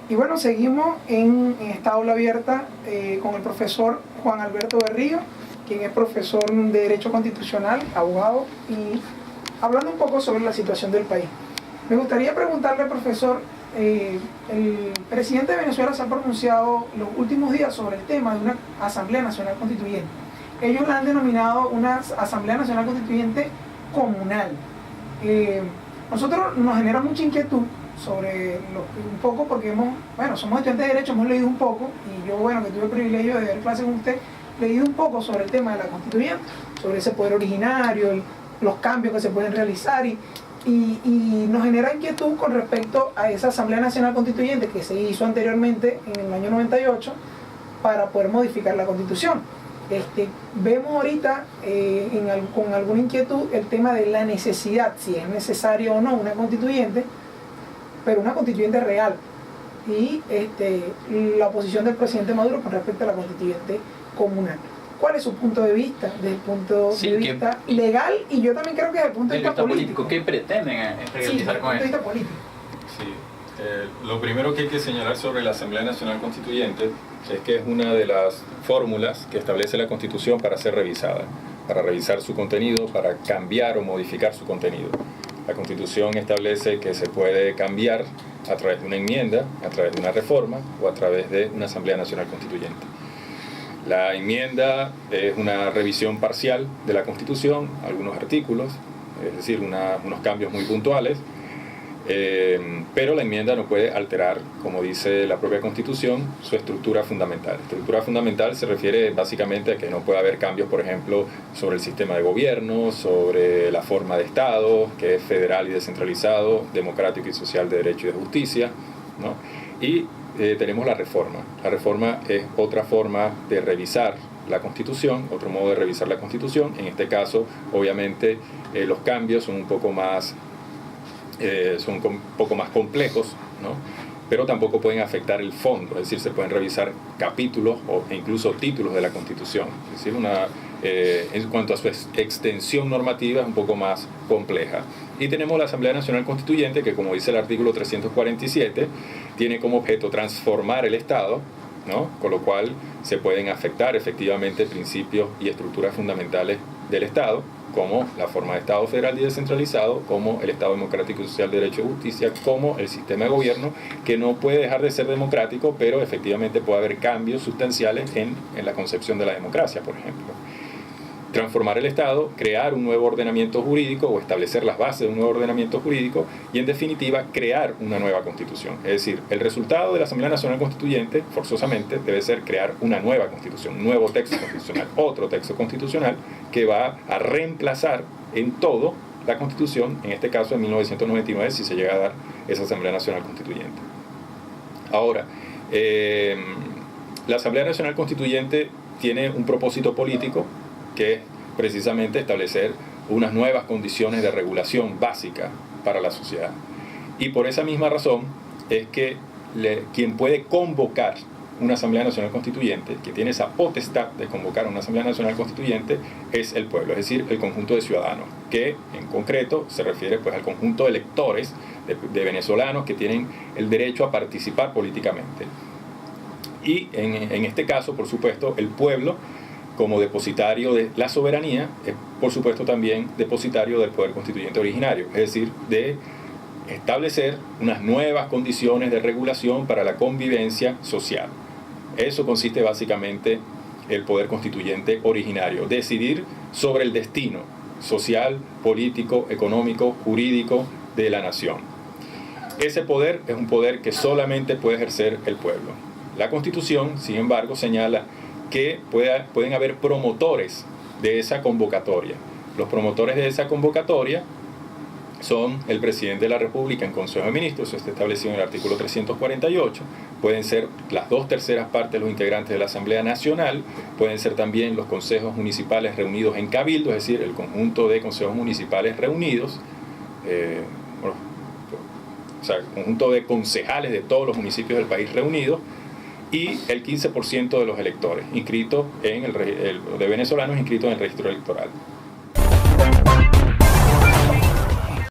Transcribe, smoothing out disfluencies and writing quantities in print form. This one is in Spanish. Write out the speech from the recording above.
Y bueno, seguimos en esta aula abierta con el profesor Juan Alberto Berrío, quien es profesor de Derecho Constitucional, abogado, y hablando un poco sobre la situación del país. Me gustaría preguntarle, profesor, el presidente de Venezuela se ha pronunciado los últimos días sobre el tema de una Asamblea Nacional Constituyente. Ellos la han denominado una Asamblea Nacional Constituyente comunal. Nosotros nos genera mucha inquietud sobre un poco porque somos estudiantes de Derecho, hemos leído un poco, y yo, que tuve el privilegio de dar clase con usted, he leído un poco sobre el tema de la constituyente, sobre ese poder originario, los cambios que se pueden realizar, y nos genera inquietud con respecto a esa Asamblea Nacional Constituyente que se hizo anteriormente en el año 98 para poder modificar la Constitución. Vemos ahorita con alguna inquietud el tema de la necesidad, si es necesario o no una constituyente, pero una constituyente real, y la posición del presidente Maduro con respecto a la constituyente comunal. ¿Cuál es su punto de vista desde el punto de vista legal, y yo también creo que desde el punto de vista político? ¿Qué pretenden realizar con eso? Sí, lo primero que hay que señalar sobre la Asamblea Nacional Constituyente es que es una de las fórmulas que establece la Constitución para ser revisada, para revisar su contenido, para cambiar o modificar su contenido. La Constitución establece que se puede cambiar a través de una enmienda, a través de una reforma o a través de una Asamblea Nacional Constituyente. La enmienda es una revisión parcial de la Constitución, algunos artículos, es decir, unos cambios muy puntuales, pero la enmienda no puede alterar, como dice la propia Constitución, su estructura fundamental. Estructura fundamental se refiere básicamente a que no puede haber cambios, por ejemplo, sobre el sistema de gobierno, sobre la forma de Estado, que es federal y descentralizado, democrático y social, de derecho y de justicia, ¿no? Y tenemos la reforma. La reforma es otra forma de revisar la Constitución, otro modo de revisar la Constitución. En este caso, obviamente, los cambios son un poco más complejos, ¿no? Pero tampoco pueden afectar el fondo, es decir, se pueden revisar capítulos e incluso títulos de la Constitución. Es decir, en cuanto a su extensión normativa es un poco más compleja. Y tenemos la Asamblea Nacional Constituyente, que, como dice el artículo 347, tiene como objeto transformar el Estado, ¿no? Con lo cual se pueden afectar efectivamente principios y estructuras fundamentales del Estado, como la forma de Estado federal y descentralizado, como el Estado democrático y social de derecho y justicia, como el sistema de gobierno, que no puede dejar de ser democrático, pero efectivamente puede haber cambios sustanciales en la concepción de la democracia, por ejemplo. Transformar el Estado, crear un nuevo ordenamiento jurídico o establecer las bases de un nuevo ordenamiento jurídico y, en definitiva, crear una nueva Constitución. Es decir, el resultado de la Asamblea Nacional Constituyente, forzosamente, debe ser crear una nueva Constitución, un nuevo texto constitucional, otro texto constitucional que va a reemplazar en todo la Constitución, en este caso en 1999, si se llega a dar esa Asamblea Nacional Constituyente. Ahora, la Asamblea Nacional Constituyente tiene un propósito político, que es precisamente establecer unas nuevas condiciones de regulación básica para la sociedad. Y por esa misma razón es que quien puede convocar una Asamblea Nacional Constituyente, que tiene esa potestad de convocar una Asamblea Nacional Constituyente, es el pueblo, es decir, el conjunto de ciudadanos, que en concreto se refiere al conjunto de electores de venezolanos que tienen el derecho a participar políticamente. Y en este caso, por supuesto, el pueblo, como depositario de la soberanía, es por supuesto también depositario del poder constituyente originario, es decir, de establecer unas nuevas condiciones de regulación para la convivencia social. Eso consiste básicamente el poder constituyente originario, decidir sobre el destino social, político, económico, jurídico de la nación. Ese poder es un poder que solamente puede ejercer el pueblo. La Constitución, sin embargo, señala que pueden haber promotores de esa convocatoria. Los promotores de esa convocatoria son el presidente de la República en Consejo de Ministros, eso está establecido en el artículo 348, pueden ser las 2/3 partes de los integrantes de la Asamblea Nacional, pueden ser también los consejos municipales reunidos en cabildo, es decir, el conjunto de consejos municipales reunidos, el conjunto de concejales de todos los municipios del país reunidos, y el 15% de los electores inscritos de venezolanos inscritos en el registro electoral.